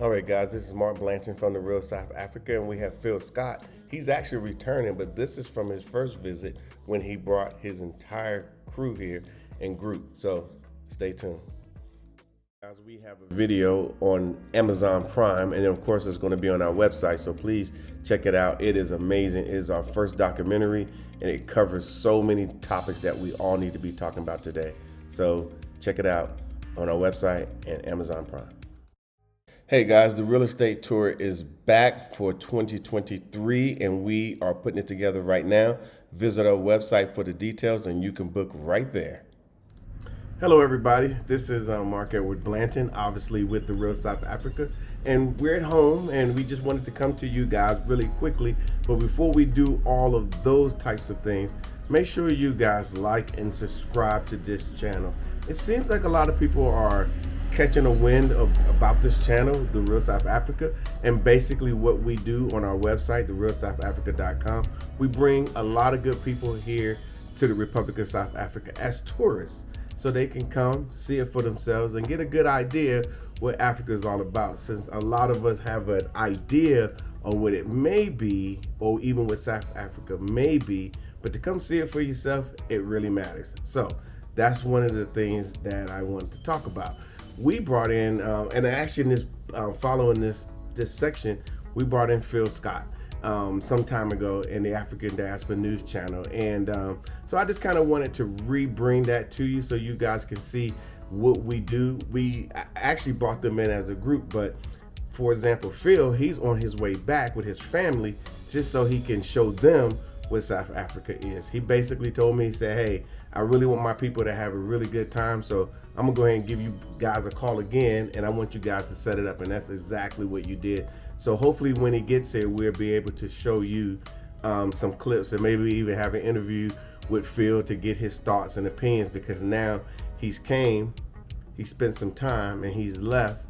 All right, guys, this is Mark Blanton from the Real South Africa, and we have Phil Scott. He's actually returning, but this is from his first visit when he brought his entire crew here and group. So stay tuned. Guys, we have a video on Amazon Prime, and of course it's going to be on our website, so please check it out. It is amazing. It is our first documentary, and it covers so many topics that we all need to be talking about today. So check it out on our website and Amazon Prime. Hey guys, the real estate tour is back for 2023, and we are putting it together right now. Visit our website for the details, and you can book right there. Hello everybody, this is Mark Edward Blanton, obviously with the Real South Africa, and we're at home, and we just wanted to come to you guys really quickly. But before we do all of those types of things, make sure you guys like and subscribe to this channel. It seems like a lot of people are catching a wind about this channel, the Real South Africa, and basically what we do on our website, therealsouthafrica.com. We bring a lot of good people here to the Republic of South Africa as tourists, so they can come see it for themselves and get a good idea what Africa is all about. Since a lot of us have an idea on what it may be, or even what South Africa may be, but to come see it for yourself, it really matters. So that's one of the things that I wanted to talk about. We brought in, and actually in this, following this section, we brought in Phil Scott some time ago in the African Diaspora News Channel. And so I just kind of wanted to re-bring that to you so you guys can see what we do. We actually brought them in as a group, but for example, Phil, he's on his way back with his family just so he can show them what South Africa is. He basically told me, he said, hey, I really want my people to have a really good time, so I'm gonna go ahead and give you guys a call again, and I want you guys to set it up. And that's exactly what you did. So hopefully when he gets here, we'll be able to show you some clips, and maybe even have an interview with Phil to get his thoughts and opinions, because now he's came, he spent some time, and he's left.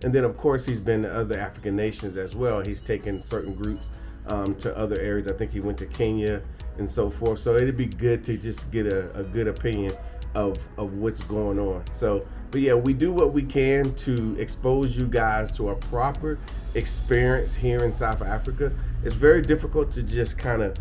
And then of course he's been to other African nations as well. He's taken certain groups to other areas. I think he went to Kenya and so forth. So it'd be good to just get a good opinion of what's going on. So, but yeah, we do what we can to expose you guys to a proper experience here in South Africa. It's very difficult to just kind of,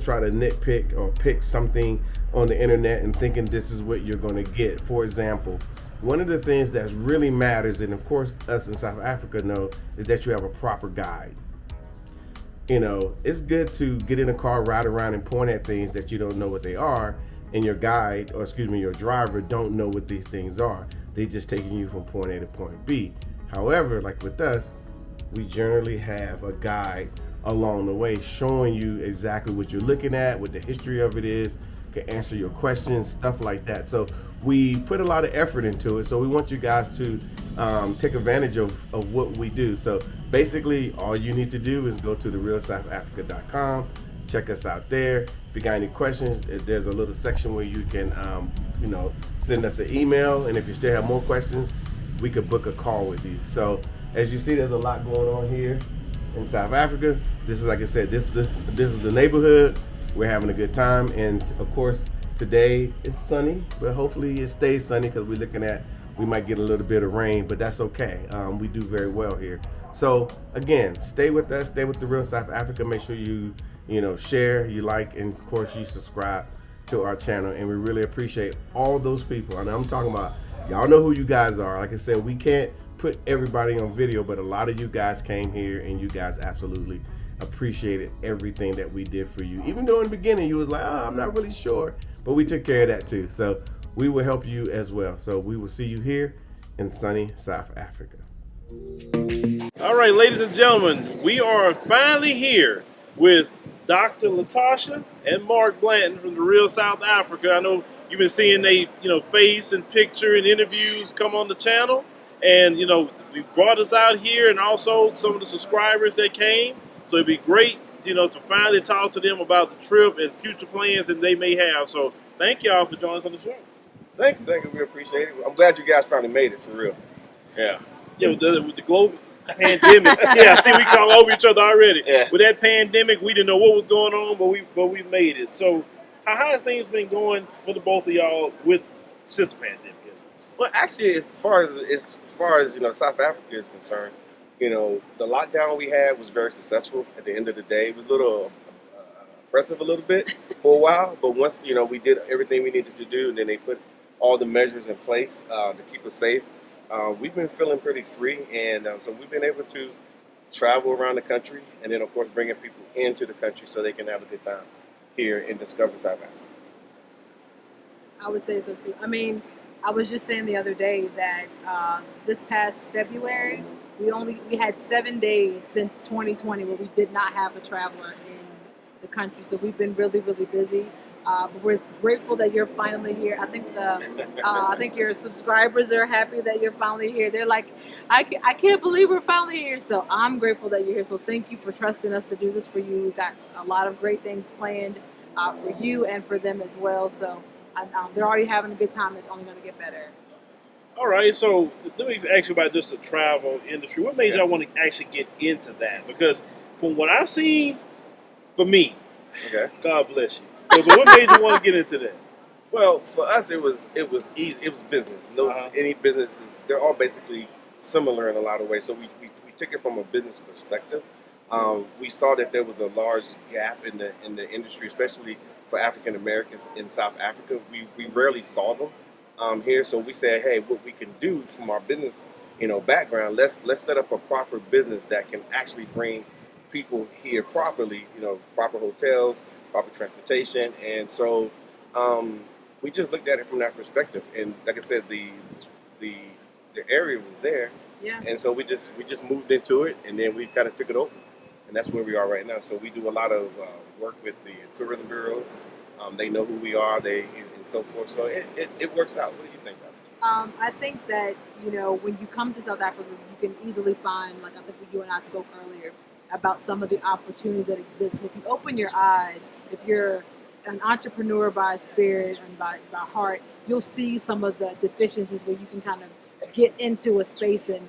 try to nitpick or pick something on the internet and thinking this is what you're going to get. For example, one of the things that really matters, and of course us in South Africa know, is that you have a proper guide. It's good to get in a car, ride around, and point at things that you don't know what they are, and your guide, or excuse me, your driver don't know what these things are. They just taking you from point A to point B. However, like with us, we generally have a guide along the way showing you exactly what you're looking at, what the history of it is, can answer your questions, stuff like that. So we put a lot of effort into it. So we want you guys to take advantage of what we do. So basically all you need to do is go to therealsouthafrica.com, check us out there. If you got any questions, there's a little section where you can send us an email, and if you still have more questions, we could book a call with you. So as you see, there's a lot going on here in South Africa. This is, like I said, this is the neighborhood. We're having a good time, and of course today it's sunny, but hopefully it stays sunny, because we're looking at, we might get a little bit of rain, but that's okay. We do very well here. So again, stay with us, stay with the Real South Africa. Make sure you share, you like, and of course you subscribe to our channel, and we really appreciate all those people. And I'm talking about, y'all know who you guys are. Like I said, we can't put everybody on video, but a lot of you guys came here, and you guys absolutely appreciated everything that we did for you. Even though in the beginning you was like, oh, I'm not really sure, but we took care of that too. So we will help you as well. So we will see you here in sunny South Africa. All right, ladies and gentlemen, we are finally here with Dr. Latasha and Mark Blanton from the Real South Africa. I know you've been seeing they, face and picture and interviews come on the channel, and we brought us out here, and also some of the subscribers that came. So it'd be great, to finally talk to them about the trip and future plans that they may have. So thank y'all for joining us on the show. Thank you. We appreciate it. I'm glad you guys finally made it, for real. Yeah. Yeah, with the global pandemic. Yeah, see, we come over each other already. Yeah. With that pandemic, we didn't know what was going on, but we made it. So how has things been going for the both of y'all since the pandemic? Well, actually, as far as South Africa is concerned, the lockdown we had was very successful. At the end of the day, it was a little oppressive a little bit for a while, but once we did everything we needed to do, and then they put all the measures in place to keep us safe. We've been feeling pretty free, and so we've been able to travel around the country, and then of course bringing people into the country so they can have a good time here and discover South Africa. I would say so too. I mean, I was just saying the other day that this past February, we had 7 days since 2020 where we did not have a traveler in the country. So we've been really, really busy. But we're grateful that you're finally here. I think your subscribers are happy that you're finally here. They're like, I can't believe we're finally here. So I'm grateful that you're here. So thank you for trusting us to do this for you. We've got a lot of great things planned for you and for them as well. So they're already having a good time. It's only going to get better. All right, so let me ask you about just the travel industry. What made y'all want to actually get into that? Because from what I've seen, for me, God bless you. But what made you want to get into that? Well, for us, it was easy. It was business. Any businesses, they're all basically similar in a lot of ways. So we took it from a business perspective. We saw that there was a large gap in the industry, especially for African Americans in South Africa. We rarely saw them here, so we said, hey, what we can do from our business, background, let's set up a proper business that can actually bring people here properly. Proper hotels, proper transportation, and so we just looked at it from that perspective. And like I said, the area was there, and so we just moved into it, and then we kind of took it over, and that's where we are right now. So we do a lot of work with the tourism bureaus. They know who we are, and so forth. So it works out. What do you think, Tasha? I think that when you come to South Africa, you can easily find, like I think you and I spoke earlier about some of the opportunity that exists. And if you open your eyes, if you're an entrepreneur by spirit and by heart, you'll see some of the deficiencies where you can kind of get into a space. And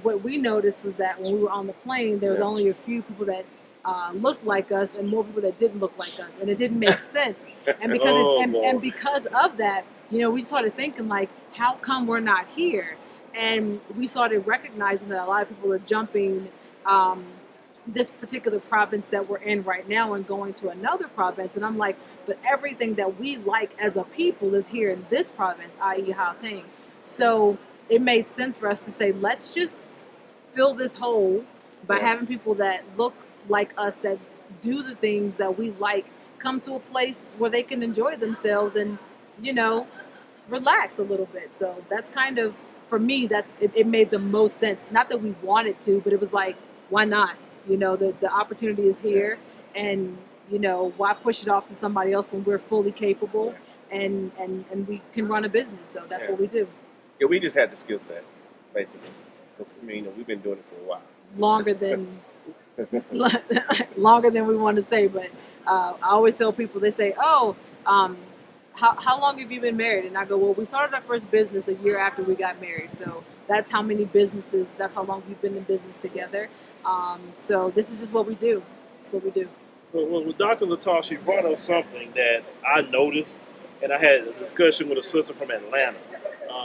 what we noticed was that when we were on the plane, there was only a few people that looked like us and more people that didn't look like us, and it didn't make sense. And because because of that, we started thinking, like, how come we're not here? And we started recognizing that a lot of people are jumping this particular province that we're in right now and going to another province. And I'm like, but everything that we like as a people is here in this province, i.e. Gauteng. So it made sense for us to say, let's just fill this hole by having people that look like us, that do the things that we like, come to a place where they can enjoy themselves and, relax a little bit. So that's kind of, for me, it made the most sense. Not that we wanted to, but it was like, why not? The opportunity is here, and why push it off to somebody else when we're fully capable and we can run a business. So that's what we do. Yeah, we just had the skill set, basically. I mean, we've been doing it for a while. Longer than we want to say, but I always tell people, they say, "Oh, how long have you been married?" And I go, "Well, we started our first business a year after we got married, so that's how many businesses. That's how long we've been in business together." So this is just what we do. It's what we do. Well, with Dr. Latasha, she brought up something that I noticed, and I had a discussion with a sister from Atlanta.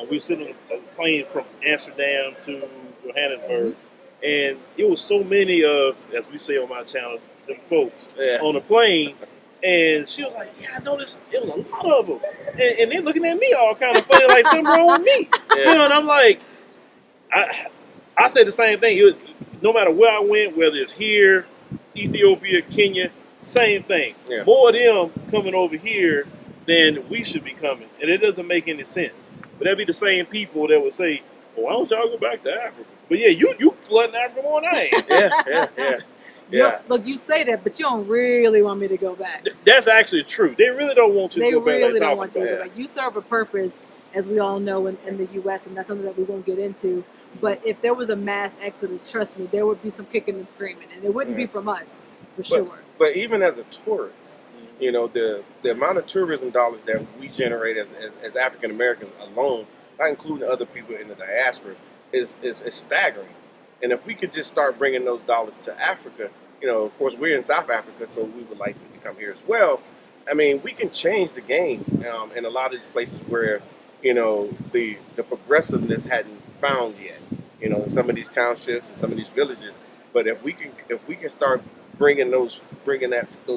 We were sitting on a plane from Amsterdam to Johannesburg, and it was so many of, as we say on my channel, them folks on the plane. And she was like, "Yeah, I noticed it was a lot of them," and they're looking at me all kind of funny, like something wrong with me. And I'm like, I say the same thing. No matter where I went, whether it's here, Ethiopia, Kenya, same thing. More of them coming over here than we should be coming, and it doesn't make any sense. But that'd be the same people that would say, "Well, why don't y'all go back to Africa?" But yeah, you flooding Africa more than I am. Yeah. Look, you say that, but you don't really want me to go back. That's actually true. They really don't want you to go back. They really don't want you to go back. You serve a purpose, as we all know, in the U.S., and that's something that we won't get into. But if there was a mass exodus, trust me, there would be some kicking and screaming, and it wouldn't be from us, for sure. But even as a tourist, the amount of tourism dollars that we generate as African Americans alone, not including other people in the diaspora, is staggering. And if we could just start bringing those dollars to Africa, of course, we're in South Africa, so we would like you to come here as well. I mean, we can change the game in a lot of these places where, the progressiveness hadn't found yet. in some of these townships and some of these villages. But if we can start bringing those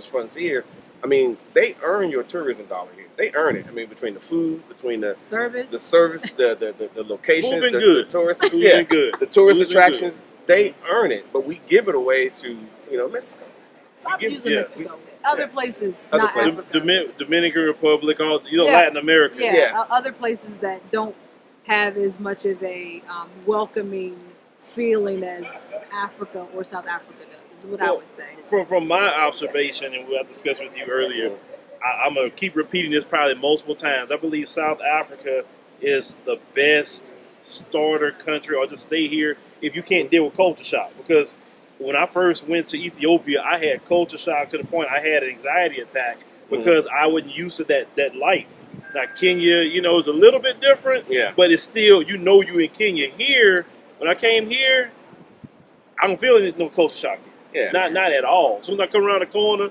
funds here, I mean, they earn your tourism dollar here. They earn it. I mean, between the food, between the Service. the locations, Food been the good. tourist, Food been good. the tourist Food been attractions, they earn it. But we give it away to Mexico. Stop give- using yeah. Mexico. Other places, Other not places. Africa. Dominican Republic, all Yeah. Latin America. Yeah, Yeah. Other places that don't have as much of a welcoming feeling as Africa or South Africa does, is what I Well, would say. From my observation, and what I discussed with you earlier, I'm going to keep repeating this probably multiple times. I believe South Africa is the best starter country, or just stay here if you can't deal with culture shock. Because when I first went to Ethiopia, I had culture shock to the point I had an anxiety attack because I wasn't used to that life. Now Kenya, is a little bit different, but it's still, you in Kenya. Here, when I came here, I don't feel no culture shock here. Yeah. Not at all. As soon as I come around the corner,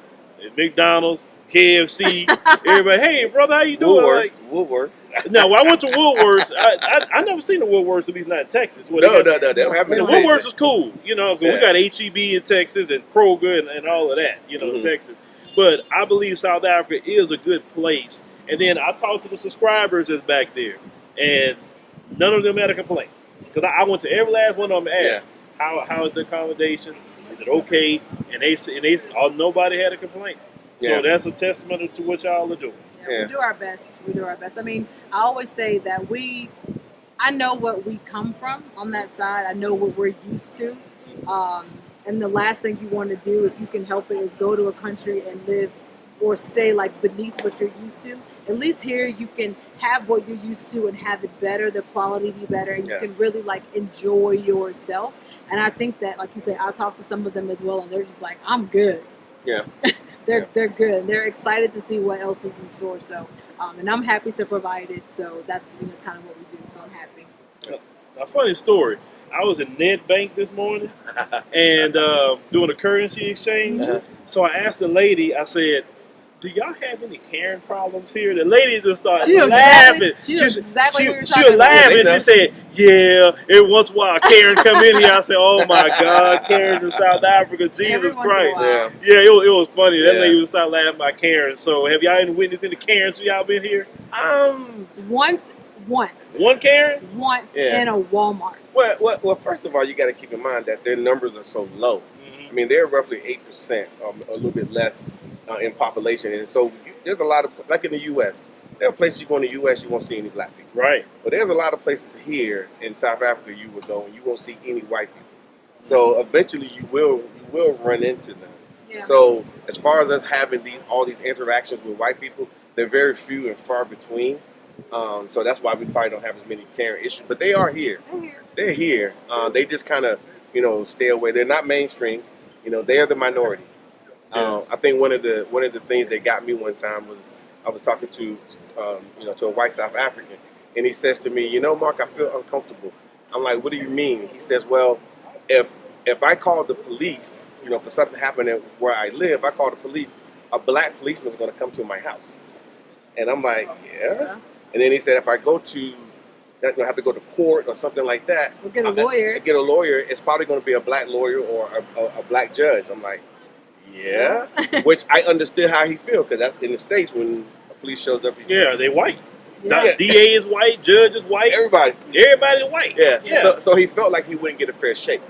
McDonald's, KFC, everybody, hey brother, how you doing? Woolworths. No, I went to Woolworths. I never seen a Woolworths, at least not in Texas. No, they don't have Because many. Woolworths is cool, we got HEB in Texas and Kroger and all of that, Texas. But I believe South Africa is a good place. And then I talked to the subscribers that's back there, and none of them had a complaint. Because I went to every last one of them and asked, how is the accommodation? Is it okay? And they nobody had a complaint. So that's a testament to what y'all are doing. Yeah, we do our best. We do our best. I mean, I always say that I know what we come from on that side. I know what we're used to. And the last thing you want to do, if you can help it, is go to a country and live or stay like beneath what you're used to. At least here you can have what you're used to and have it better, the quality be better, and you can really like enjoy yourself. And I think that, like you say, I talk to some of them as well, and they're just like, I'm good. Yeah. They're good. They're excited to see what else is in store. So, and I'm happy to provide it. So that's kind of what we do. So I'm happy. A funny story. I was in Ned Bank this morning and doing a currency exchange. So I asked the lady, I said, do y'all have any Karen problems here? The lady just started laughing. She was laughing. She said, yeah, every once in a while Karen come in here. I said, oh my God, Karen's in South Africa. Jesus Christ. Yeah, it was funny. That lady would start laughing about Karen. So have y'all any witness any Karens for y'all been here? Once. One Karen? Once in a Walmart. Well, first of all, you got to keep in mind that their numbers are so low. I mean, they're roughly 8%, a little bit less in population. And so there's a lot of, like in the U.S., there are places you go in the U.S., you won't see any black people. Right. But there's a lot of places here in South Africa you would go and you won't see any white people. So eventually you will run into them. Yeah. So as far as us having all these interactions with white people, they're very few and far between. So that's why we probably don't have as many Karen issues. But they are here. They're here. They just kind of, stay away. They're not mainstream. They are the minority. I think one of the things that got me one time was I was talking to a white South African, and he says to me, Mark, I feel uncomfortable. I'm like, what do you mean? He says, well, if I call the police, for something happening where I live, I call the police, a black policeman's going to come to my house. And I'm like, yeah. And then he said, if I go to, have to go to court or something like that. We'll get a lawyer. Get a lawyer. It's probably going to be a black lawyer or a black judge. I'm like, yeah. Which I understood how he feels, because that's in the States when a police shows up. Yeah, they white. Yeah. DA is white, judge is white. Everybody's white. Yeah. So he felt like he wouldn't get a fair shake.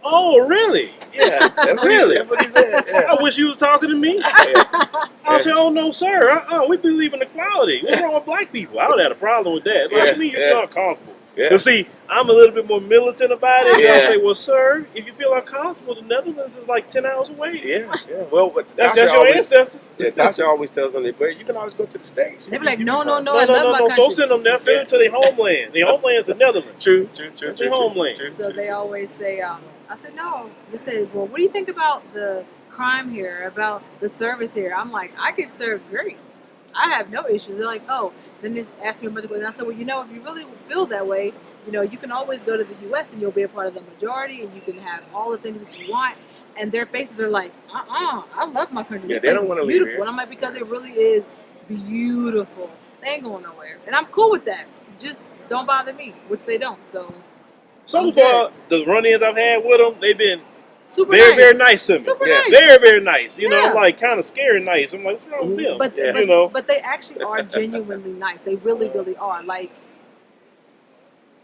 Oh, really? Yeah. That's what he said. Yeah. I wish you was talking to me. I said, oh, no, sir. We believe in equality. What's wrong with black people? I would have a problem with that. Like, to me, you feel uncomfortable. Yeah. But see, I'm a little bit more militant about it. I say, well, sir, if you feel uncomfortable, the Netherlands is like 10 hours away. Yeah. Well, that's your ancestors. Yeah, Tasha always tells them, but you can always go to the States. They be like, no, I love my country. Don't send them there. Send them to their homeland. Their homeland's the Netherlands. True. Their homeland. So they always say, I said, no. They said, well, what do you think about the crime here, about the service here? I'm like, I get served great. I have no issues. They're like, oh. Then they asked me a bunch of questions. I said, well, if you really feel that way, you can always go to the U.S. and you'll be a part of the majority, and you can have all the things that you want. And their faces are like, I love my country. Yeah, they don't want to leave here. And I'm like, because it really is beautiful. They ain't going nowhere. And I'm cool with that. Just don't bother me, which they don't. So So I'm far, good. the run-ins I've had with them, they've been Super very, nice. very nice to me. Super Yeah. nice. Very, very nice. You know, Yeah. like kind of scary nice. I'm like, what's wrong with them? But, Yeah. but You know. but they actually are genuinely nice. They really, really are. Like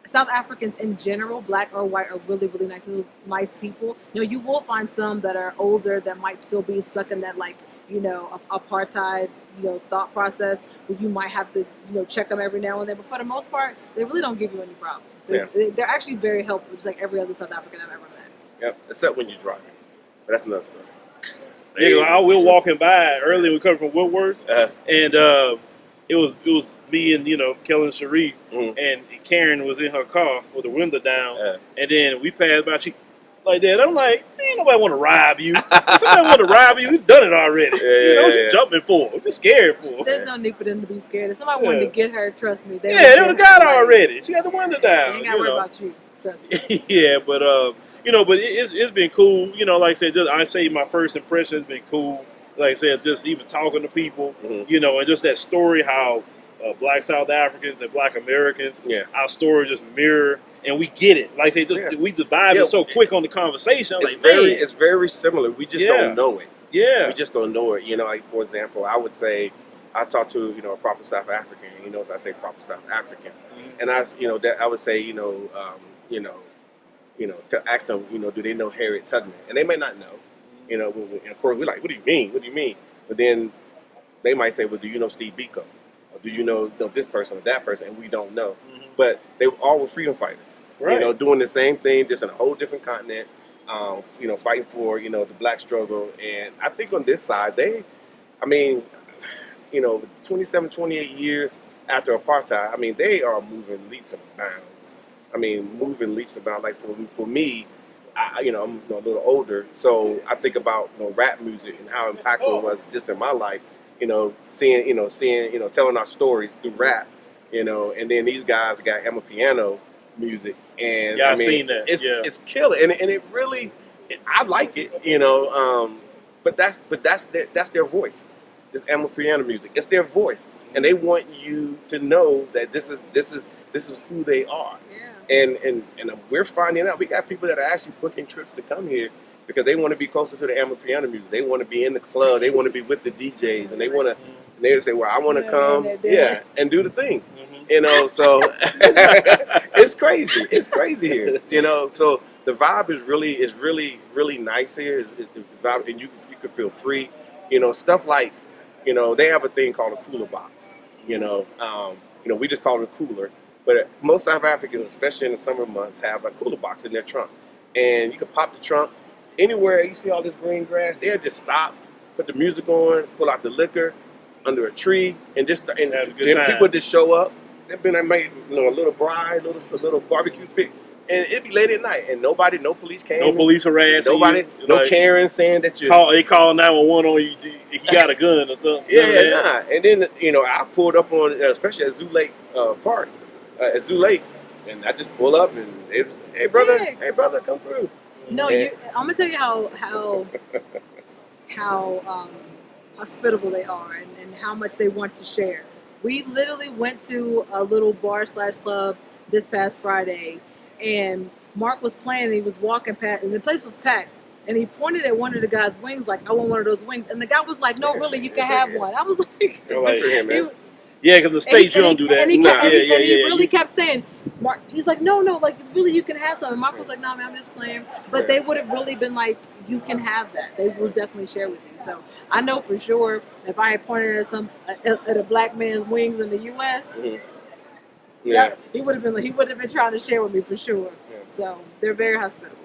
South Africans in general, black or white, are really, really nice people. You know, you will find some that are older that might still be stuck in that, like, you know, apartheid, you know, thought process where you might have to, you know, check them every now and then. But for the most part, they really don't give you any problems. They're actually very helpful, just like every other South African I've ever met. Yep, except when you're driving. But that's another story. Yeah, I was walking by earlier. We come from Woodworth, and it was me and, you know, Kellen Sharif, and Karen was in her car with the window down, and then we passed by. She like that. I'm like, ain't nobody want to rob you. If somebody want to rob you, we've done it already. You know what you're jumping for? We're just scared for. There's no need for them to be scared. If somebody wanted to get her, trust me, they would have got her already. She got the window They down. ain't got to worry about you. Trust me. Yeah, but you know, but it's been cool. You know, like I said, just, I say my first impression has been cool. Like I said, just even talking to people, you know, and just that story how black South Africans and black Americans, our story just mirror, and we get it. Like I said, we the vibe is so quick on the conversation. It's like, it's very similar. We just don't know it. Yeah, we just don't know it. You know, like for example, I would say I talk to, you know, a proper South African. You know, as I say proper South African, and that I would say, you know, to ask them, you know, do they know Harriet Tubman? And they may not know. You know, and of course, we're like, what do you mean? What do you mean? But then they might say, well, do you know Steve Biko? Or do you know this person or that person? And we don't know. But they all were freedom fighters. Right. You know, doing the same thing, just in a whole different continent, you know, fighting for, you know, the black struggle. And I think on this side, you know, 27, 28 years after apartheid, I mean, they are moving leaps and bounds. I mean, moving leaps and bounds. Like for me, you know, I'm a little older, so I think about, you know, rap music and how impactful it was just in my life. You know, seeing, telling our stories through rap. You know, and then these guys got piano music, and I've seen that. It's killer, and it really, I like it. You know, but that's their voice. This piano music, it's their voice, and they want you to know that this is who they are. And we're finding out we got people that are actually booking trips to come here because they want to be closer to the piano music. They want to be in the club. They want to be with the DJs, and they want to. And they say, "Well, I want to come, and do the thing." You know, so it's crazy. It's crazy here. You know, so the vibe is really nice here. It's the vibe, and you can feel free. You know, stuff like, you know, they have a thing called a cooler box. You know, we just call it a cooler. But most South Africans, especially in the summer months, have a cooler box in their trunk. And you can pop the trunk. Anywhere you see all this green grass, they'll just stop, put the music on, pull out the liquor under a tree, and people just show up. They've been made, you know, a little bride, a little barbecue pit. And it'd be late at night, and no police came. No police harassing nobody, you. No like, Karen saying that you... They call 911 on you, he got a gun or something. Yeah. And then, you know, I pulled up on, especially at Zoo Lake Park, at Zoo Lake, and I just pull up, and it was, hey brother, come through. No, I'm gonna tell you how hospitable they are, and how much they want to share. We literally went to a little bar/club this past Friday, and Mark was playing, and he was walking past, and the place was packed, and he pointed at one of the guy's wings like, I want one of those wings, and the guy was like, no, really, you can have one. I was like, it's good for him, man. Yeah, because the States, you don't do that. And he really kept saying, Mark, he's like, no, like, really, you can have something. Mark was like, no, man, I'm just playing. But they would have really been like, you can have that. They will definitely share with you. So I know for sure, if I had pointed at a black man's wings in the U.S., he would have been trying to share with me for sure. Yeah. So they're very hospitable.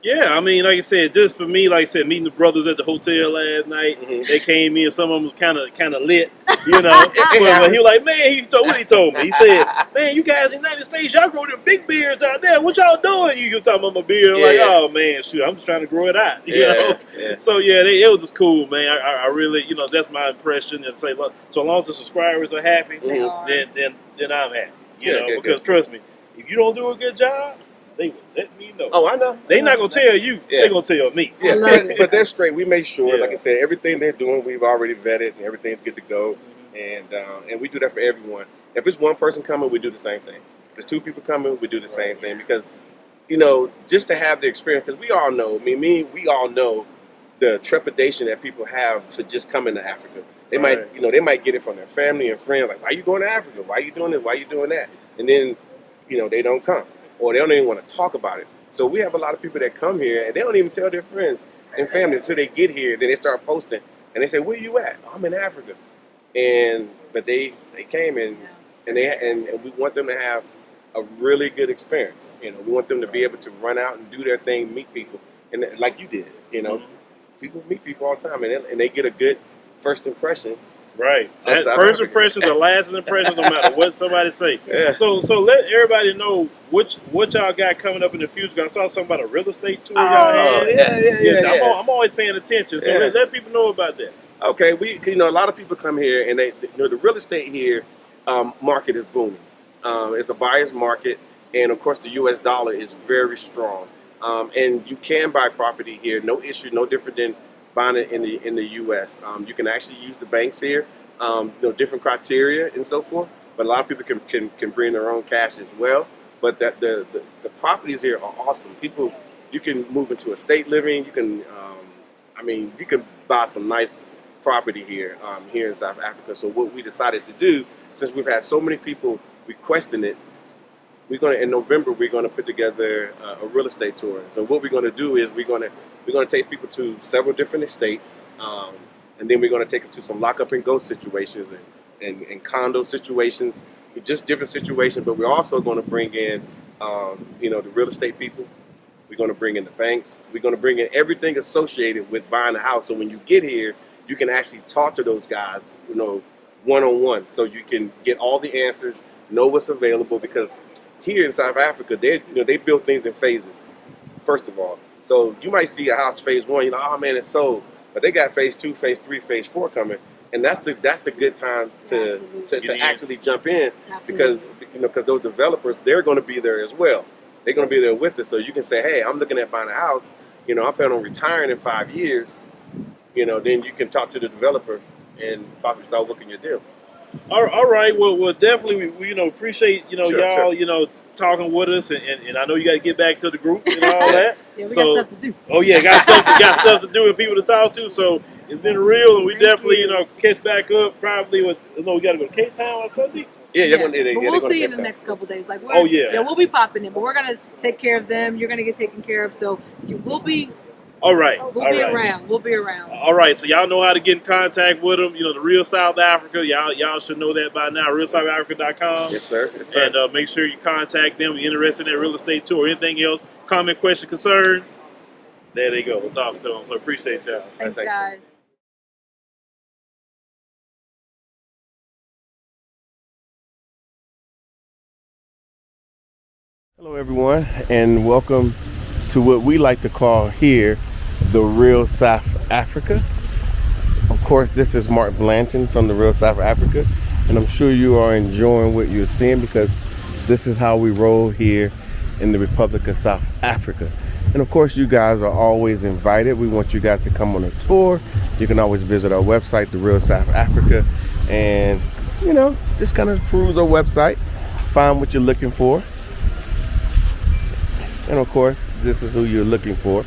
Yeah, I mean, like I said, just for me, like I said, meeting the brothers at the hotel last night, they came in, some of them was kind of lit, you know. But he was like, man, he told me. He said, man, you guys in the United States, y'all grow them big beards out there. What y'all doing? You talking about my beard? I'm like, oh, man, shoot, I'm just trying to grow it out, you know. Yeah. So, it was just cool, man. I really, you know, that's my impression. And say, look, so long as the subscribers are happy, then I'm happy, you know, because trust me, if you don't do a good job, they will let me know. Oh, I know. They're not going to tell you. Yeah. They're going to tell me. Yeah, but they're straight. We made sure, like I said, everything they're doing, we've already vetted, and everything's good to go. And we do that for everyone. If it's one person coming, we do the same thing. there's 2 people coming, we do the same thing because, just to have the experience, because we all know, we all know the trepidation that people have to just come into Africa. They might, they might get it from their family and friends, like, why you going to Africa? Why you doing this? Why you doing that? And then, they don't come, or they don't even want to talk about it. So we have a lot of people that come here and they don't even tell their friends and family until they get here. Then they start posting and they say, "Where you at?" "I'm in Africa." But they came and we want them to have a really good experience. We want them to be able to run out and do their thing, meet people, and like you did. People meet people all the time, and they get a good first impression. Right. That first impression is the last impression, no matter what somebody say. Yeah. So let everybody know what y'all got coming up in the future. I saw something about a real estate tour y'all had. Yeah. I'm always paying attention, so let people know about that. Okay, a lot of people come here, and the real estate here market is booming. It's a buyer's market, and of course the U.S. dollar is very strong. And you can buy property here, no issue, no different than buying it in the U.S. You can actually use the banks here, different criteria and so forth. But a lot of people can bring their own cash as well. But the properties here are awesome. You can move into estate living. You can, you can buy some nice property here in South Africa. So what we decided to do, since we've had so many people requesting it, in November we're gonna put together a real estate tour. So what we're gonna do is we're gonna take people to several different estates, and then we're gonna take them to some lock up and go situations and condo situations, just different situations. But we're also gonna bring in, the real estate people. We're gonna bring in the banks. We're gonna bring in everything associated with buying a house. So when you get here, you can actually talk to those guys, one-on-one, so you can get all the answers, know what's available, because here in South Africa, they build things in phases, first of all. So you might see a house phase 1, oh man, it's sold. But they got phase 2, phase 3, phase 4 coming. And that's the good time to actually jump in. Absolutely. Because those developers, they're going to be there as well. They're going to be there with us. So you can say, hey, I'm looking at buying a house. I'm planning on retiring in 5 years. Then you can talk to the developer and possibly start working your deal. All right. Well, definitely, we appreciate y'all, sure. Talking with us, and I know you got to get back to the group and all that. Yeah, we got stuff to do. Oh yeah, got stuff to do and people to talk to. So it's been real, and we definitely catch back up. Probably we got to go to Cape Town on Sunday. Yeah. But we'll see you in the next couple of days. We'll be popping in, but we're gonna take care of them. You're gonna get taken care of, so we'll be. All right. Around. We'll be around. All right. So y'all know how to get in contact with them. The Real South Africa. Y'all should know that by now. RealSouthAfrica.com. Yes, sir. And make sure you contact them. If you're interested in that real estate tour or anything else, comment, question, concern. There they go. We'll talk to them. So appreciate y'all. Thanks, guys. Hello, everyone, and welcome to what we like to call here the Real South Africa. Of course, this is Mark Blanton from the Real South Africa, and I'm sure you are enjoying what you're seeing because this is how we roll here in the Republic of South Africa. And of course, you guys are always invited. We want you guys to come on a tour. You can always visit our website, The Real South Africa, and just kind of peruse our website, find what you're looking for. And of course, this is who you're looking for,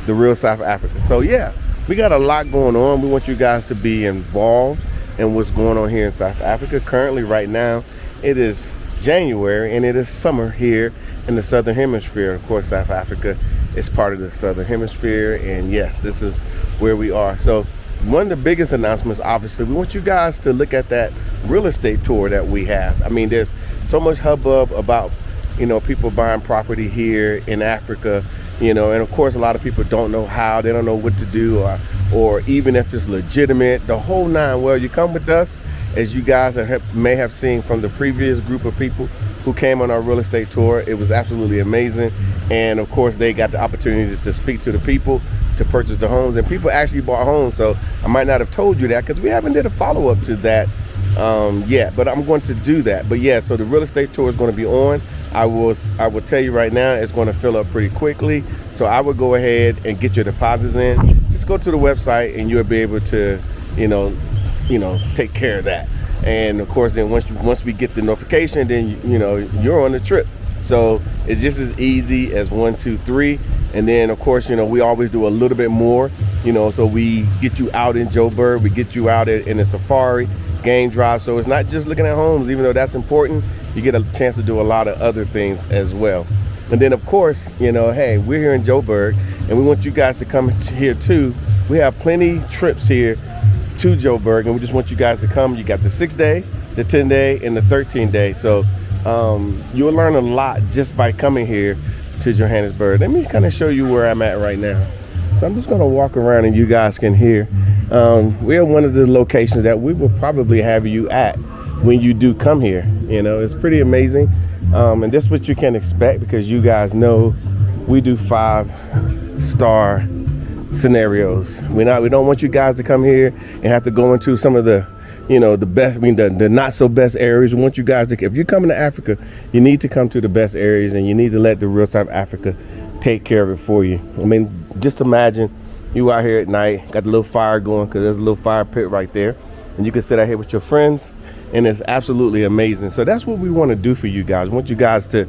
the Real South Africa. So yeah, we got a lot going on. We want you guys to be involved in what's going on here in South Africa. Currently, right now, it is January and it is summer here in the Southern Hemisphere. Of course, South Africa is part of the Southern Hemisphere, and yes, this is where we are. So one of the biggest announcements, obviously, we want you guys to look at that real estate tour that we have. I mean, there's so much hubbub about people buying property here in Africa, and of course a lot of people don't know how, they don't know what to do, or even if it's legitimate, the whole nine. Well, you come with us, as you guys may have seen from the previous group of people who came on our real estate tour. It was absolutely amazing, and of course they got the opportunity to speak to the people, to purchase the homes, and people actually bought homes. So I might not have told you that because we haven't did a follow-up to that yet, but I'm going to do that. But yeah, so the real estate tour is going to be on. I will tell you right now, it's going to fill up pretty quickly. So I would go ahead and get your deposits in. Just go to the website and you'll be able to, take care of that. And of course, then once we get the notification, then you're on the trip. So it's just as easy as 1, 2, 3. And then of course, we always do a little bit more, so we get you out in Joburg, we get you out in a safari, game drive. So it's not just looking at homes, even though that's important. You get a chance to do a lot of other things as well. And then of course, hey, we're here in Joburg and we want you guys to come here too. We have plenty trips here to Joburg, and we just want you guys to come. You got the 6-day, the 10-day, and the 13-day. So you'll learn a lot just by coming here to Johannesburg. Let me kind of show you where I'm at right now. So I'm just going to walk around and you guys can hear. We're one of the locations that we will probably have you at when you do come here. It's pretty amazing. And this is what you can expect, because you guys know we do 5-star scenarios. We don't want you guys to come here and have to go into some of the the best, the not so best areas. We want you guys to, if you're coming to Africa, you need to come to the best areas, and you need to let the real South Africa take care of it for you. Just imagine you out here at night, got the little fire going, because there's a little fire pit right there, and you can sit out here with your friends, and it's absolutely amazing. So that's what we want to do for you guys. We want you guys to,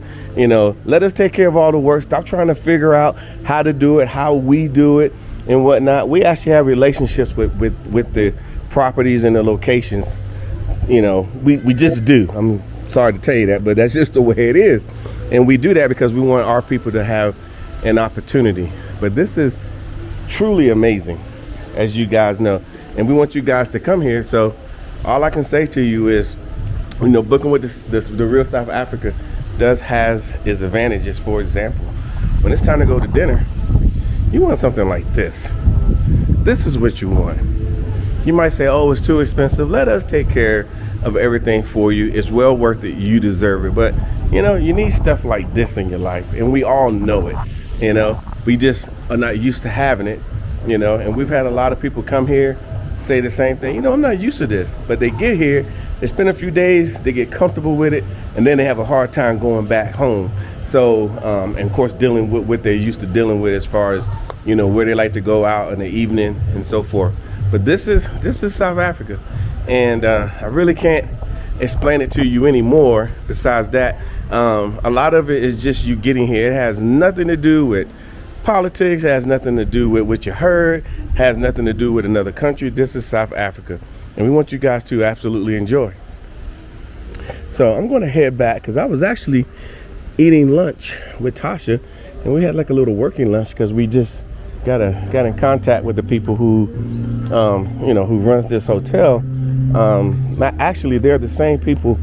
let us take care of all the work. Stop trying to figure out how to do it, how we do it, and whatnot. We actually have relationships with the properties and the locations. We just do. I'm sorry to tell you that, but that's just the way it is. And we do that because we want our people to have an opportunity. But this is truly amazing, as you guys know, and we want you guys to come here. So all I can say to you is, booking with the Real South Africa has its advantages. For example, when it's time to go to dinner, you want something like this. This is what you want. You might say, oh, it's too expensive. Let us take care of everything for you. It's well worth it. You deserve it. But, you need stuff like this in your life. And we all know it. We just are not used to having it, and we've had a lot of people come here say the same thing. I'm not used to this. But they get here, they spend a few days, they get comfortable with it, and then they have a hard time going back home. So, and of course, dealing with what they're used to dealing with as far as, where they like to go out in the evening and so forth. But this is South Africa, and I really can't explain it to you anymore. Besides that, a lot of it is just you getting here. It has nothing to do with politics, has nothing to do with what you heard, has nothing to do with another country. This is South Africa, and we want you guys to absolutely enjoy. So I'm going to head back, because I was actually eating lunch with Tasha, and we had like a little working lunch, because we just got in contact with the people who who runs this hotel. Actually, they're the same people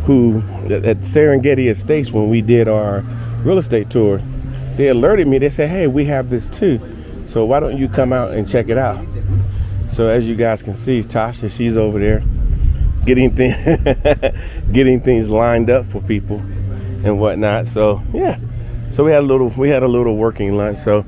who at Serengeti Estates, when we did our real estate tour, they alerted me. They said, hey, we have this too, so why don't you come out and check it out? So as you guys can see, Tasha, she's over there getting things lined up for people and whatnot. So yeah, so we had a little working lunch. So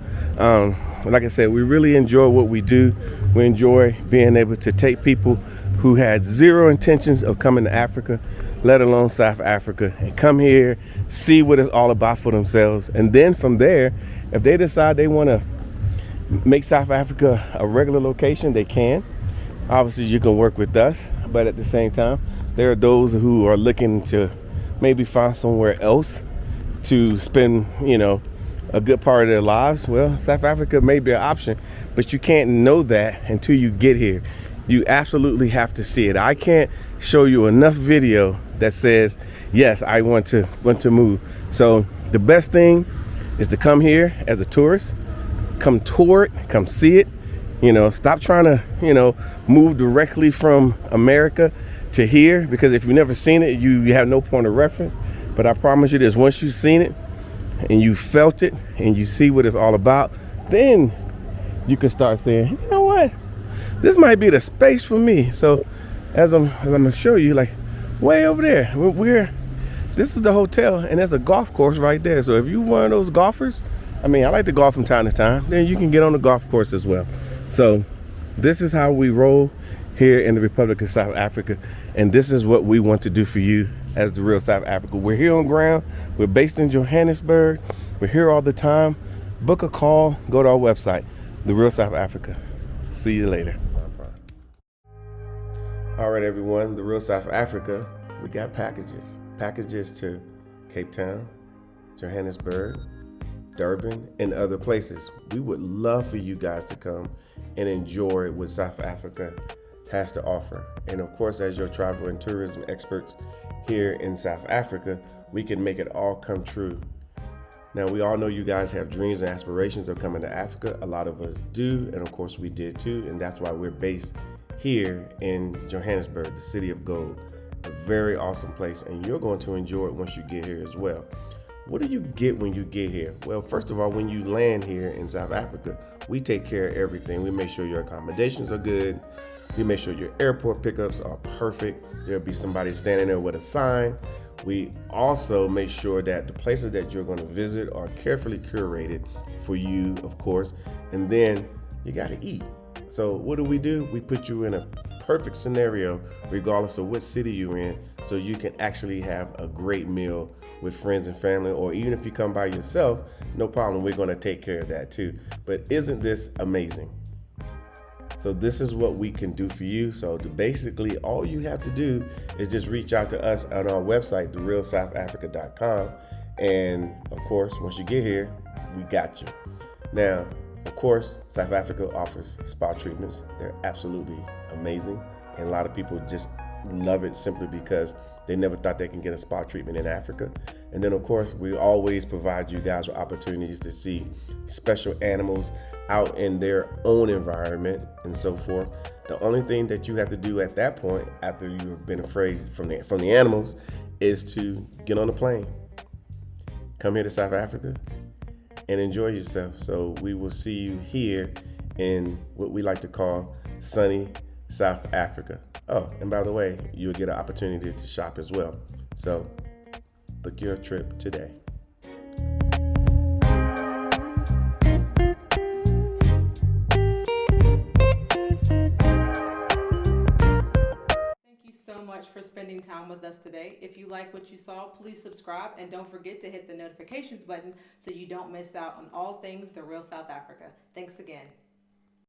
like I said, we really enjoy what we do. We enjoy being able to take people who had zero intentions of coming to Africa, let alone South Africa, and come here, see what it's all about for themselves. And then from there, if they decide they want to make South Africa a regular location, they can. Obviously, you can work with us, but at the same time, there are those who are looking to maybe find somewhere else to spend, a good part of their lives. Well, South Africa may be an option, but you can't know that until you get here. You absolutely have to see it. I can't show you enough video that says, yes, I want to move. So the best thing is to come here as a tourist, come tour it, come see it. Stop trying to, move directly from America to here, because if you've never seen it, you have no point of reference. But I promise you this, once you've seen it and you felt it and you see what it's all about, then you can start saying, you know what, this might be the space for me. So as I'm gonna show you, like way over there, this is the hotel, and there's a golf course right there. So if you're one of those golfers, I like to golf from time to time, then you can get on the golf course as well. So this is how we roll here in the Republic of South Africa, and this is what we want to do for you as the Real South Africa. We're here on ground. We're based in Johannesburg. We're here all the time. Book a call. Go to our website, The Real South Africa. See you later. All right, everyone, the Real South Africa, we got packages to Cape Town, Johannesburg, Durban, and other places. We would love for you guys to come and enjoy what South Africa has to offer. And of course, as your travel and tourism experts here in South Africa, we can make it all come true. Now, we all know you guys have dreams and aspirations of coming to Africa. A lot of us do, and of course we did too, and that's why we're based here in Johannesburg, the city of gold. A very awesome place, and you're going to enjoy it once you get here as well. What do you get when you get here? Well, first of all, when you land here in South Africa, we take care of everything. We make sure your accommodations are good. We make sure your airport pickups are perfect. There'll be somebody standing there with a sign. We also make sure that the places that you're going to visit are carefully curated for you, of course. And then you got to eat. So what do? We put you in a perfect scenario, regardless of what city you're in, so you can actually have a great meal with friends and family, or even if you come by yourself, no problem. We're going to take care of that too. But isn't this amazing? So this is what we can do for you. So basically, all you have to do is just reach out to us on our website, therealsouthafrica.com. And of course, once you get here, we got you. Now, of course, South Africa offers spa treatments. They're absolutely amazing. And a lot of people just love it simply because they never thought they can get a spa treatment in Africa. And then, of course, we always provide you guys with opportunities to see special animals out in their own environment and so forth. The only thing that you have to do at that point, after you've been afraid from the animals, is to get on a plane, come here to South Africa, and enjoy yourself. So we will see you here in what we like to call sunny South Africa. Oh, and by the way, you'll get an opportunity to shop as well. So book your trip today. Thank you so much for spending time with us today. If you like what you saw, please subscribe and don't forget to hit the notifications button so you don't miss out on all things The Real South Africa. Thanks again.